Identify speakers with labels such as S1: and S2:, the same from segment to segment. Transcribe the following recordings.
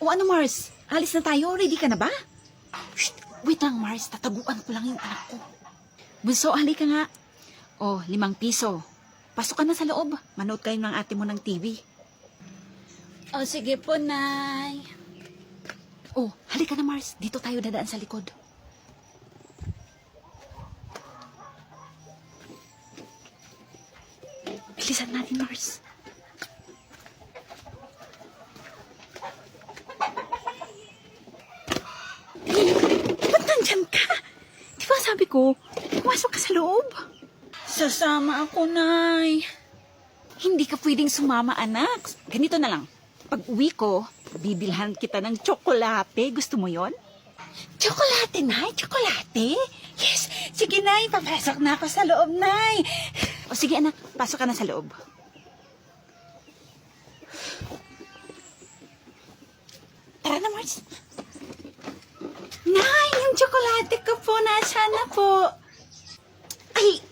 S1: O ano, Mars? Alis na tayo. Ready ka na ba? Shh! Wait lang, Mars. Tataguan ko lang yung anak ko. Bunso, halika nga. O, 5 piso. Pasok ka na sa loob. Manood kayo ng ate mo ng TV. O, sige po, Nay. O, halika na, Mars. Dito tayo dadaan sa likod. Bilisan natin, Mars. Ba't nandyan ka? Di ba sabi ko, pumasok ka sa loob? Sasama ako, Nay. Hindi ka pwedeng sumama, anak. Ganito na lang. Pag uwi ko, bibilhan kita ng tsokolate. Gusto mo yon? Tsokolate, Nay? Tsokolate? Yes. Sige, Nay. Papasok na ako sa loob, Nay. O sige, anak. Pasok ka na sa loob. Tara na, Mars. Nay, yung tsokolate ko po, nasaan na po? Ay,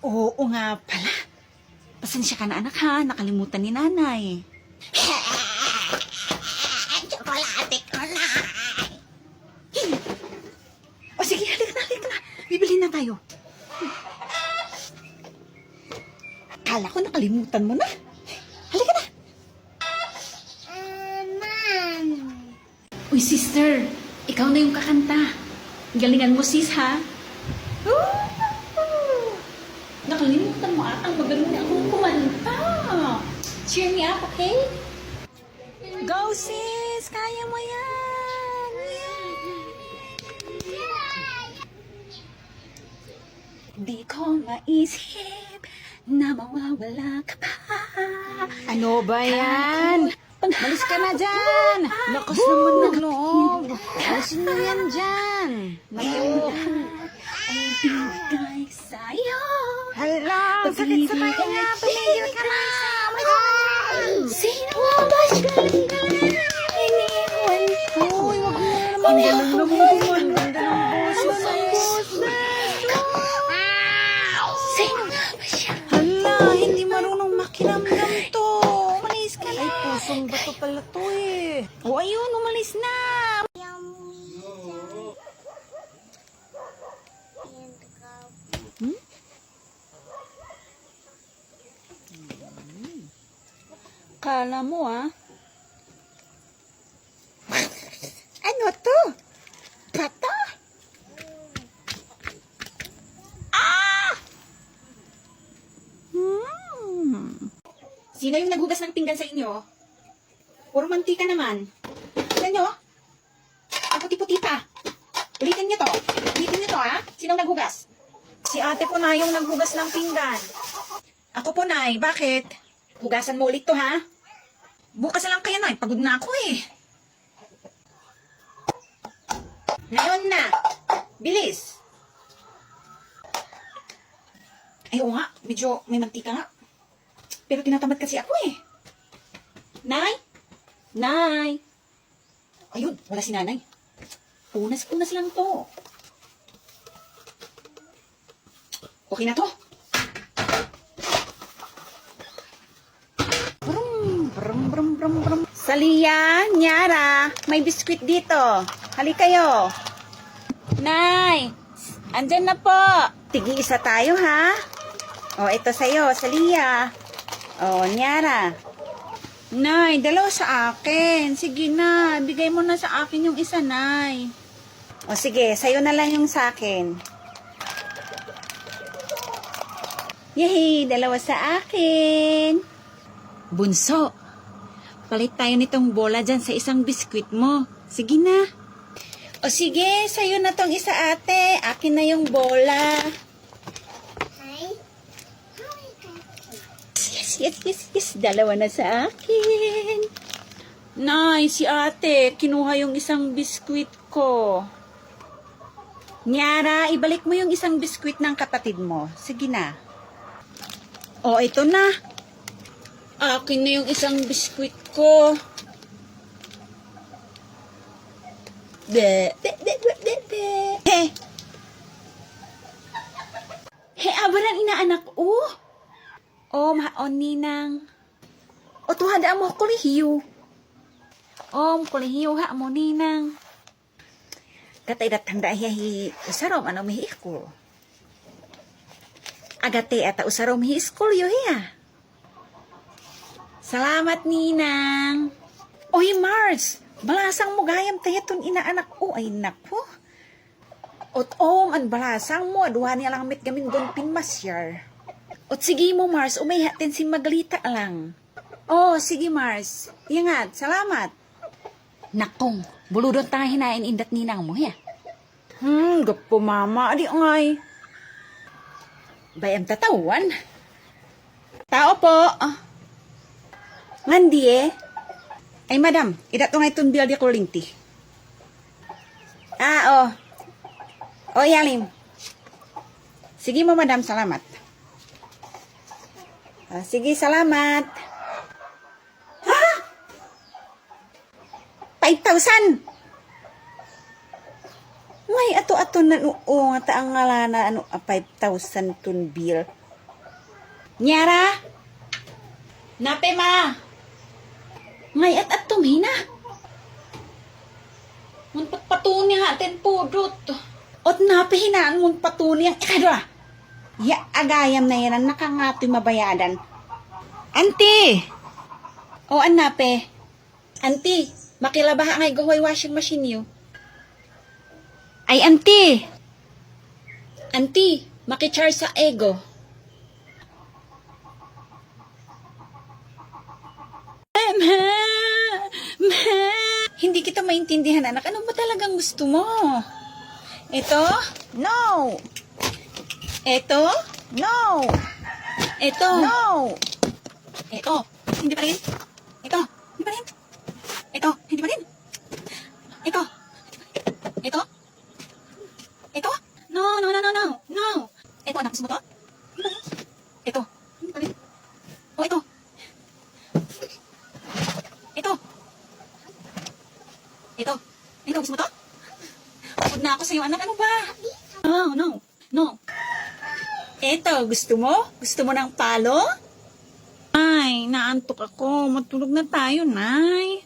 S1: oo nga pala. Pasensya ka na, anak, ha? Nakalimutan ni nanay. Tsokolate ko, Nay. O sige, halika na. Bibili na tayo. Kala ko nakalimutan mo na. Halika na. Uy, sister. Ikaw na yung kakanta. Galingan mo, sis, ha? Nakalimutan mo ata. Magaling na akong kumanta. Cheer me up, okay? Go, sis! Kaya mo yan! Di ko maisip na mawawala ka pa.
S2: Ano ba yan? Malis ka na dyan! Lakas naman ng loob! Alisin mo yan dyan! Naku!
S1: Ay, bigay sa'yo.
S2: Hala! Sakit sa kanya! Tumigil ka na!
S1: Sino ba siya? Iniwan ko.
S2: Uy, wag mo naman! Ang galing naman kuman! Ganda ng boses!
S1: Sino nga ba siya?
S2: Hala! Hindi marunong makiramdam to! Umalis ka na! Ay, pusong bato pala to eh!
S1: O ayun, umalis na. Kala mo, Ano to? Pata? Sino yung naghugas ng pinggan sa inyo? Puro mantika naman. Tignan nyo. Ang puti-puti pa. Ulitin nyo to. Sinong naghugas?
S2: Si ate po na yung naghugas ng pinggan.
S1: Ako po, Nay. Bakit? Hugasan mo ulit to, ha? Bukas na lang kaya, Nay. Pagod na ako, eh. Ngayon na. Bilis. Ay, oo nga. Medyo may mantika nga. Pero tinatamad kasi ako, eh. Nay? Nay? Ayun, wala si nanay. Unas lang to. Okay na to. Brum. Salia, Nyara, may biskwit dito. Halika kayo. Nay, andyan na po. Tigi-isa tayo, ha? O, ito sa'yo, Salia. O, Nyara. Nay, dalawa sa akin. Sige na, bigay mo na sa akin yung isa, Nay. O sige, sa'yo na lang yung sa akin. Yay, dalawa sa akin. Bunso, palit tayo nitong bola dyan sa isang biskwit mo. Sige na. O sige, sa'yo na tong isa, ate. Akin na yung bola. Yes. Dalawa na sa akin. Nay, si ate, kinuha yung isang biskwit ko. Nyara, ibalik mo yung isang biskwit ng kapatid mo. Sige na. O, ito na. Akin na yung isang biskwit ko. Be. He, abalan inaanak, O, maon ninang. O, tuhanda mo ko lihiyo. Kolehiyo ha mo ninang. Katay datang dahi usarom ano mihi ko. Agate ata usarom mihi school yo hiya. Salamat ninang. Oy Mars, balasang mo gayam tayaton inaanak ko ay nako. Ot an balasang mo aduha niya lang mit gamin gon pinmasyar. Ot sige mo Mars, umayhatin si Maglita lang. Oh, sige Mars. Ingat, salamat. Nakong, buludon tayo hinain indat ninang mo, ya. Gapo mama, adi ngay. Bayam tatawan. Tao po. Ngandi eh. Ay madam, idat ngay tunbil di kulinti. Oh. Oh, yalim. Sige mo madam, salamat. Sige, salamat. 5,000. Ngay ato-ato na nga taang ngalana 5,000 tun bill. Nyara? Nape ma? Ngay at tumina. Mun patpatuni hatin pudot. Ot nape hinaan mun patuni ang ikadwa. Ya agayam na yan ang nakangatoy mabayadan. Auntie! O anape? Auntie, makilabaha ngay gahoy washing machine yo. Ay, auntie! Auntie, makicharge sa ego. Hindi kita maintindihan, anak. Ano ba talagang gusto mo? Ito? No! Ito? No! Ito? No! Ito? Hindi pa rin? Ito? Hindi pa rin? Ito? Hindi pa rin? Ito? Ito? Ito? No, no, no, no, no. No. Ito, anak, gusto mo to? Hindi pa rin? Ito? Hindi pa rin? Oh, ito? Ito? Ito? Ito, gusto mo to? Pagod na ako sa'yo, anak. Ano ba? No, no, no. Ito, gusto mo? Gusto mo ng palo? Ay, naantok ako. Matulog na tayo, Nay.